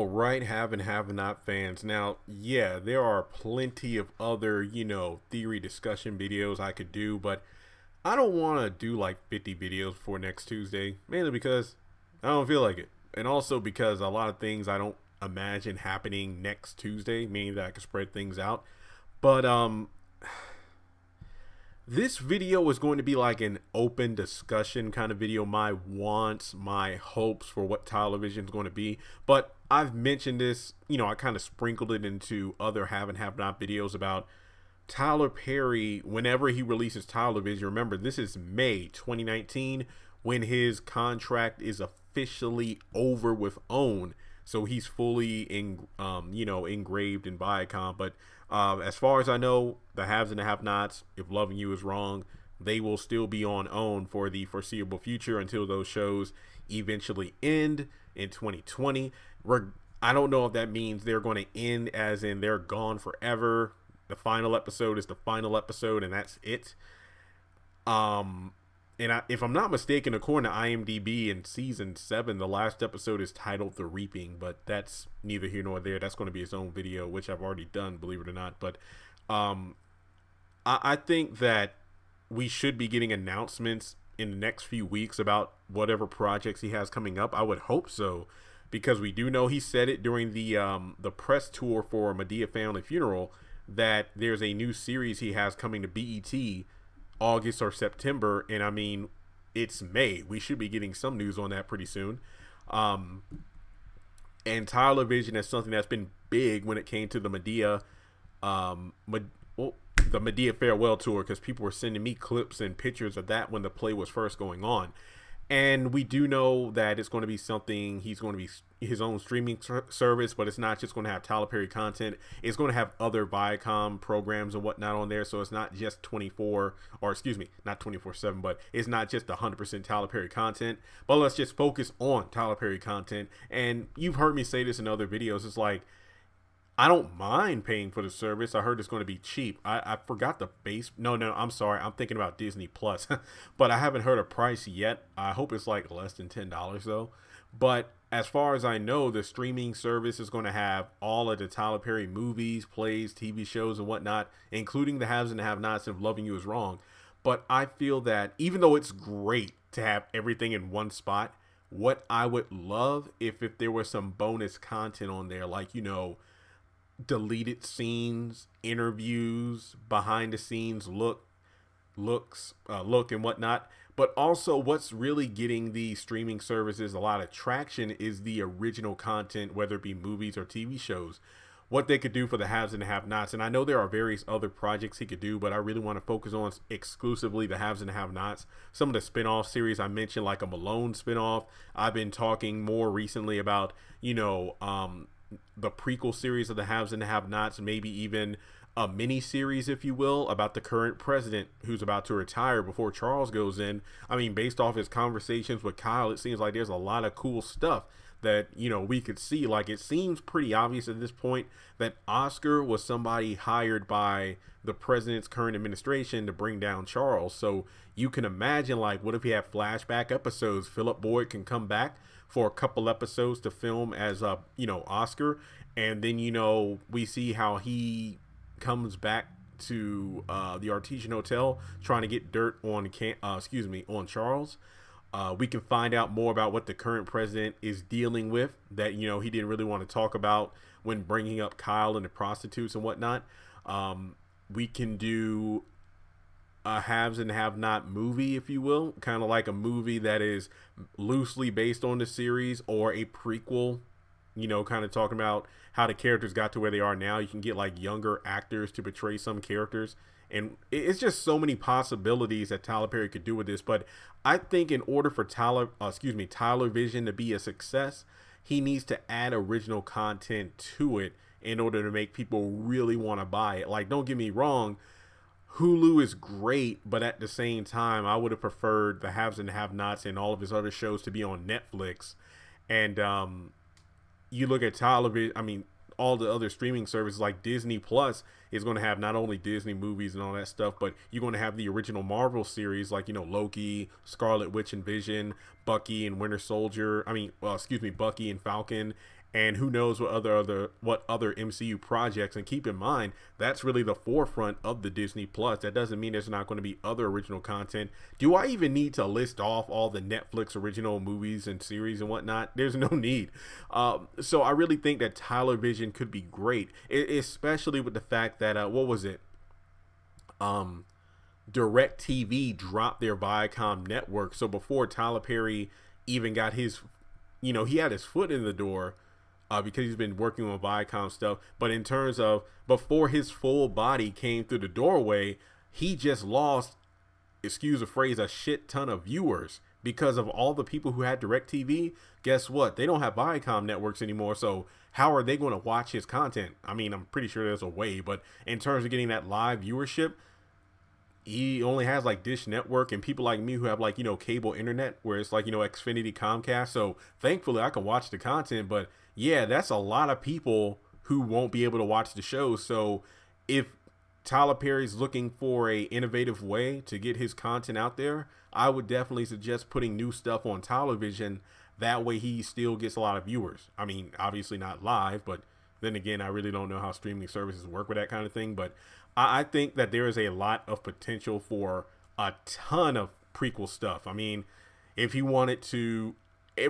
All right, have not fans. Now, yeah, there are plenty of other, theory discussion videos I could do, but I don't want to do like 50 videos before next Tuesday, mainly because I don't feel like it. And also because a lot of things I don't imagine happening next Tuesday, meaning that I can spread things out. But this video is going to be like an open discussion kind of video, my wants, my hopes for what television is going to be. But I've mentioned this, I kind of sprinkled it into other have and have not videos about Tyler Perry whenever he releases television. Remember, this is May 2019 when his contract is officially over with OWN. So he's fully engraved in Viacom. But as far as I know, the haves and the have-nots, if Loving You is wrong, they will still be on OWN for the foreseeable future until those shows eventually end in 2020. I don't know if that means they're going to end as in they're gone forever. The final episode is the final episode, and that's it. If I'm not mistaken, according to IMDb, in season 7, the last episode is titled "The Reaping," but that's neither here nor there. That's going to be its own video, which I've already done, believe it or not. But I think that we should be getting announcements in the next few weeks about whatever projects he has coming up. I would hope so, because we do know he said it during the press tour for Medea Family Funeral that there's a new series he has coming to BET August or September, and I mean, it's May. We should be getting some news on that pretty soon. And television is something that's been big when it came to the Medea, the Medea farewell tour, because people were sending me clips and pictures of that when the play was first going on. And we do know that it's going to be something, he's going to be his own streaming service, but it's not just going to have Tyler Perry content. It's going to have other Viacom programs and whatnot on there. So it's not just not 24/7, but it's not just 100% Tyler Perry content. But let's just focus on Tyler Perry content. And you've heard me say this in other videos. It's like, I don't mind paying for the service. I heard it's going to be cheap. I forgot the base. No, I'm sorry. I'm thinking about Disney Plus, but I haven't heard a price yet. I hope it's like less than $10 though. But as far as I know, the streaming service is going to have all of the Tyler Perry movies, plays, TV shows, and whatnot, including the haves and the have-nots if Loving You is wrong. But I feel that even though it's great to have everything in one spot, what I would love if there was some bonus content on there, like, deleted scenes, interviews, behind the scenes look and whatnot. But also, what's really getting the streaming services a lot of traction is the original content, whether it be movies or TV shows. What they could do for the haves and the have-nots. And I know there are various other projects he could do, but I really want to focus on exclusively the haves and the have-nots. Some of the spin-off series I mentioned, like a Malone spin-off. I've been talking more recently about, the prequel series of the haves and the have-nots, maybe even a mini series, if you will, about the current president who's about to retire before Charles goes in. I mean, based off his conversations with Kyle, it seems like there's a lot of cool stuff that, we could see. Like, it seems pretty obvious at this point that Oscar was somebody hired by the president's current administration to bring down Charles. So you can imagine, like, what if he had flashback episodes? Philip Boyd can come back for a couple episodes to film as Oscar, and then we see how he comes back to the Artesian Hotel trying to get dirt on on Charles. We can find out more about what the current president is dealing with that he didn't really want to talk about when bringing up Kyle and the prostitutes and whatnot. We can do a haves and have not movie, if you will, kind of like a movie that is loosely based on the series, or a prequel, kind of talking about how the characters got to where they are now. You can get like younger actors to portray some characters, and it's just so many possibilities that Tyler Perry could do with this. But I think in order for Tyler Vision to be a success, he needs to add original content to it in order to make people really want to buy it. Like, don't get me wrong, Hulu is great, but at the same time, I would have preferred the haves and the have-nots and all of his other shows to be on Netflix. And you look at television, I mean, all the other streaming services like Disney Plus is going to have not only Disney movies and all that stuff, but you're going to have the original Marvel series like, Loki, Scarlet Witch and Vision, Bucky and Winter Soldier. Bucky and Falcon, and who knows what other MCU projects. And keep in mind, that's really the forefront of the Disney Plus. That doesn't mean there's not going to be other original content. Do I even need to list off all the Netflix original movies and series and whatnot? There's no need. So I really think that Tyler Vision could be great, especially with the fact that what was it? DirecTV dropped their Viacom network. So before Tyler Perry even got his, he had his foot in the door, because he's been working on Viacom stuff. But in terms of before his full body came through the doorway, he just lost, excuse the phrase, a shit ton of viewers because of all the people who had DirecTV. Guess what? They don't have Viacom networks anymore. So how are they going to watch his content? I mean, I'm pretty sure there's a way, but in terms of getting that live viewership, he only has like Dish Network and people like me who have like, cable internet where it's like, Xfinity, Comcast. So thankfully I can watch the content, but yeah, that's a lot of people who won't be able to watch the show. So if Tyler Perry's looking for a innovative way to get his content out there, I would definitely suggest putting new stuff on television. That way he still gets a lot of viewers. I mean, obviously not live, but then again, I really don't know how streaming services work with that kind of thing. But I think that there is a lot of potential for a ton of prequel stuff. I mean, if he wanted to,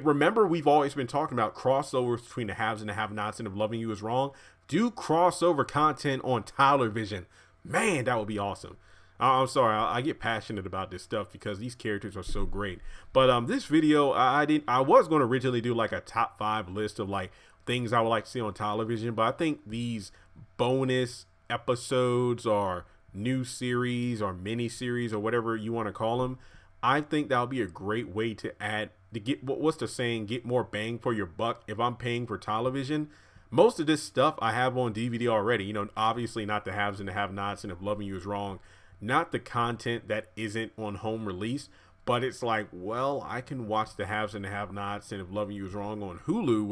remember, we've always been talking about crossovers between the haves and the have-nots, and if Loving You Is Wrong, do crossover content on Tyler Vision. Man, that would be awesome. I'm sorry, I get passionate about this stuff because these characters are so great. But this video, I was going to originally do like a top 5 list of like things I would like to see on television, but I think these bonus episodes or new series or mini series or whatever you want to call them, I think that would be a great way to add, to get, what's the saying, get more bang for your buck. If I'm paying for television, most of this stuff I have on DVD already, obviously not the haves and the have-nots, and If Loving You Is Wrong, not the content that isn't on home release, but it's like, well, I can watch the haves and the have-nots and If Loving You Is Wrong on Hulu,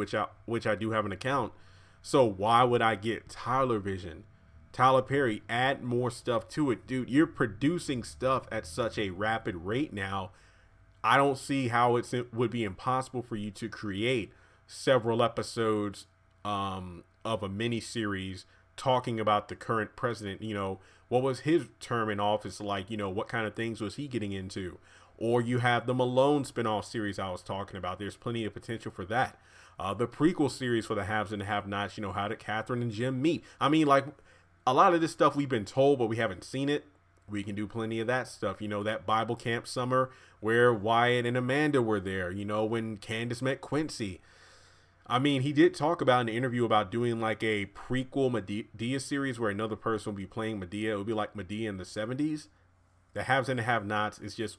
which I do have an account. So why would I get Tyler Vision? Tyler Perry, add more stuff to it. Dude, you're producing stuff at such a rapid rate now. I don't see how it would be impossible for you to create several episodes of a mini series talking about the current president. What was his term in office like? What kind of things was he getting into? Or you have the Malone spinoff series I was talking about. There's plenty of potential for that. The prequel series for the haves and the have-nots, how did Catherine and Jim meet? I mean, like, a lot of this stuff we've been told, but we haven't seen it. We can do plenty of that stuff. That Bible camp summer where Wyatt and Amanda were there, when Candace met Quincy. I mean, he did talk about in the interview about doing like a prequel Medea series where another person would be playing Medea. It would be like Medea in the 70s. The haves and the have-nots is just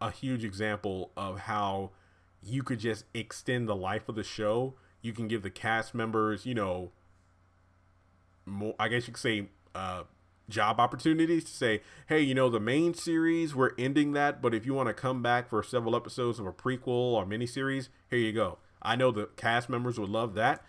a huge example of how you could just extend the life of the show. You can give the cast members, more, I guess you could say, job opportunities to say, hey, the main series, we're ending that, but if you want to come back for several episodes of a prequel or miniseries, here you go. I know the cast members would love that,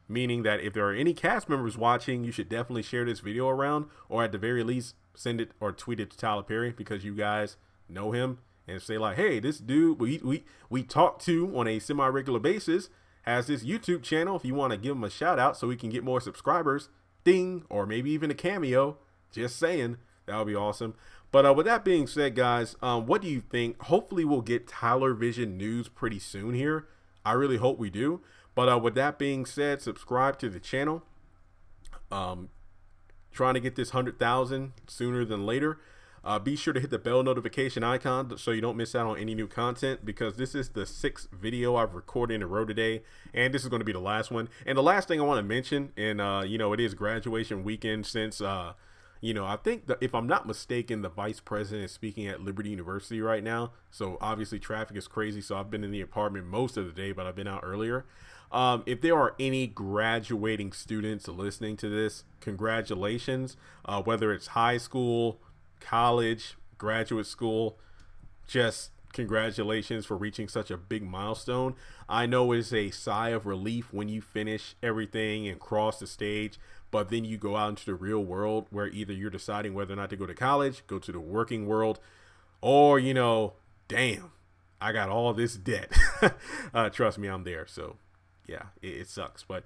meaning that if there are any cast members watching, you should definitely share this video around, or at the very least send it or tweet it to Tyler Perry because you guys know him, and say like, hey, this dude we talk to on a semi-regular basis has this YouTube channel. If you want to give him a shout out so we can get more subscribers, ding, or maybe even a cameo, just saying, that would be awesome. But with that being said, guys, what do you think? Hopefully we'll get Tyler Vision news pretty soon here. I really hope we do. But with that being said, subscribe to the channel. Trying to get this 100,000 sooner than later. Be sure to hit the bell notification icon so you don't miss out on any new content, because this is the 6th video I've recorded in a row today, and this is going to be the last one. And the last thing I want to mention, and it is graduation weekend since I think that, if I'm not mistaken, the vice president is speaking at Liberty University right now. So obviously traffic is crazy. So I've been in the apartment most of the day, but I've been out earlier. If there are any graduating students listening to this, congratulations. Whether it's high school, college, graduate school, just congratulations for reaching such a big milestone. I know it's a sigh of relief when you finish everything and cross the stage, but then you go out into the real world where either you're deciding whether or not to go to college, go to the working world, or, damn, I got all this debt. Trust me, I'm there. So yeah, it sucks. But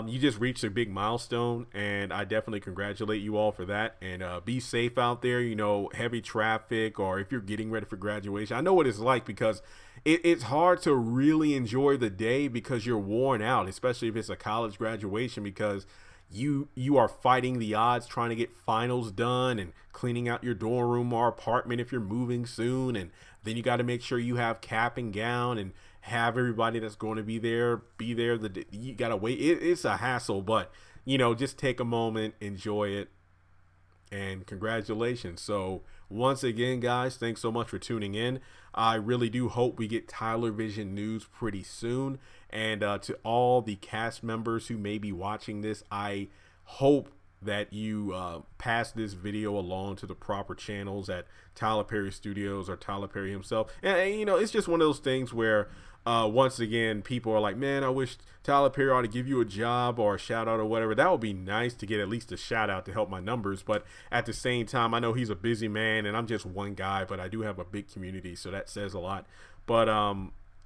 you just reached a big milestone, and I definitely congratulate you all for that. And be safe out there. You know, heavy traffic, or if you're getting ready for graduation, I know what it's like because it's hard to really enjoy the day because you're worn out, especially if it's a college graduation because you are fighting the odds trying to get finals done and cleaning out your dorm room or apartment if you're moving soon, and then you got to make sure you have cap and gown and have everybody that's going to be there. You got to wait. It's a hassle, but you know, just take a moment, enjoy it, and congratulations. So once again, guys, thanks so much for tuning in. I really do hope we get Tyler Vision news pretty soon. And to all the cast members who may be watching this, I hope that you pass this video along to the proper channels at Tyler Perry Studios or Tyler Perry himself. And you know, it's just one of those things where once again, people are like, man, I wish Tyler Perry ought to give you a job or a shout out or whatever. That would be nice to get at least a shout out to help my numbers. But at the same time, I know he's a busy man and I'm just one guy, but I do have a big community. So that says a lot. But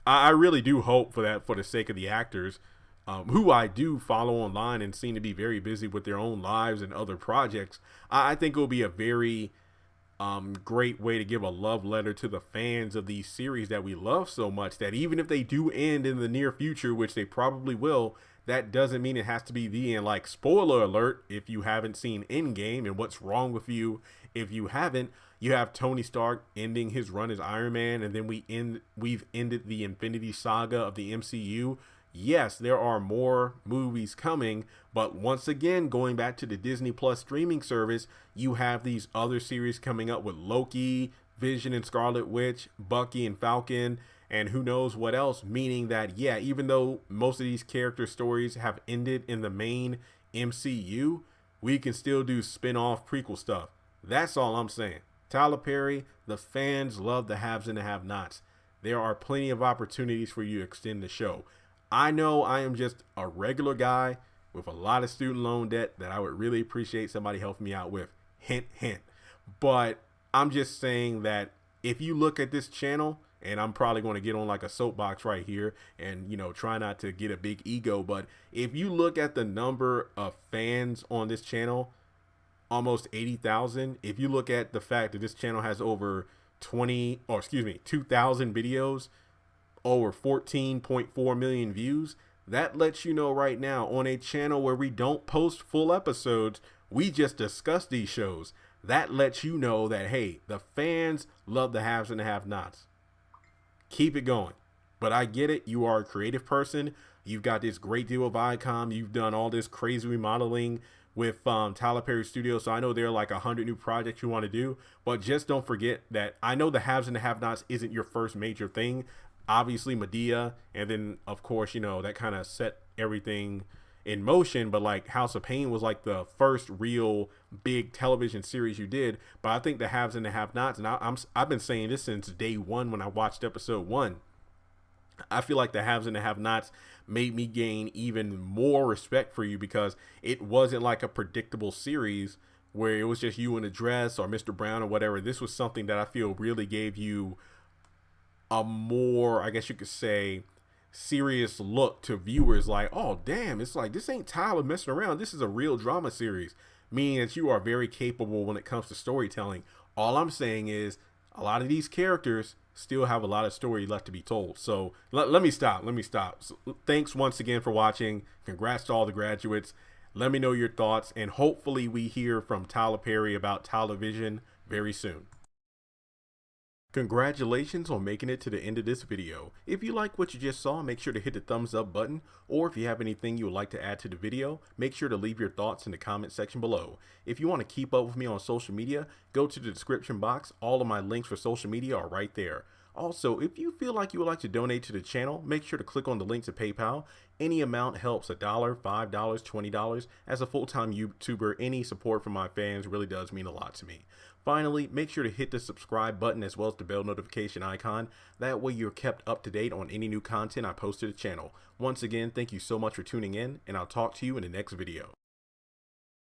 I really do hope for that, for the sake of the actors, who I do follow online and seem to be very busy with their own lives and other projects. I think it will be a very great way to give a love letter to the fans of these series that we love so much, that even if they do end in the near future, which they probably will, that doesn't mean it has to be the end. Like, spoiler alert, if you haven't seen Endgame, and what's wrong with you if you haven't, you have Tony Stark ending his run as Iron Man, and then we've ended the Infinity Saga of the MCU. Yes, there are more movies coming, but once again, going back to the Disney Plus streaming service, you have these other series coming up with Loki, Vision and Scarlet Witch, Bucky and Falcon, and who knows what else, meaning that, yeah, even though most of these character stories have ended in the main MCU, we can still do spin-off prequel stuff. That's all I'm saying. Tyler Perry, the fans love the haves and the have-nots. There are plenty of opportunities for you to extend the show. I know I am just a regular guy with a lot of student loan debt that I would really appreciate somebody helping me out with. Hint, hint. But I'm just saying that if you look at this channel, and I'm probably going to get on like a soapbox right here and, you know, try not to get a big ego, but if you look at the number of fans on this channel, almost 80,000. If you look at the fact that this channel has over 2,000 videos, over 14.4 million views, that lets you know right now, on a channel where we don't post full episodes, we just discuss these shows. That lets you know that, hey, the fans love the haves and the have-nots. Keep it going. But I get it. You are a creative person. You've got this great deal of Icom. You've done all this crazy remodeling with Tyler Perry Studios. So I know there are like 100 new projects you want to do. But just don't forget that I know the haves and the have-nots isn't your first major thing. Obviously Medea, and then of course, you know, that kind of set everything in motion. But like House of Pain was like the first real big television series you did. But I think the haves and the have-nots, and I've been saying this since day one when I watched episode 1. I feel like the haves and the have-nots made me gain even more respect for you, because it wasn't like a predictable series where it was just you in a dress or Mr. Brown or whatever. This was something that I feel really gave you a more, I guess you could say, serious look to viewers. Like, oh damn, it's like, this ain't Tyler messing around. This is a real drama series, meaning that you are very capable when it comes to storytelling. All I'm saying is a lot of these characters still have a lot of story left to be told. So let me stop. So, thanks once again for watching. Congrats to all the graduates. Let me know your thoughts, and hopefully we hear from Tyler Perry about television very soon. Congratulations on making it to the end of this video. If you like what you just saw, make sure to hit the thumbs up button, or if you have anything you would like to add to the video, make sure to leave your thoughts in the comment section below. If you want to keep up with me on social media, go to the description box. All of my links for social media are right there. Also, if you feel like you would like to donate to the channel, make sure to click on the link to PayPal. Any amount helps. $1, $5, $20. As a full-time YouTuber, any support from my fans really does mean a lot to me. Finally, make sure to hit the subscribe button as well as the bell notification icon. That way you're kept up to date on any new content I post to the channel. Once again, thank you so much for tuning in, and I'll talk to you in the next video.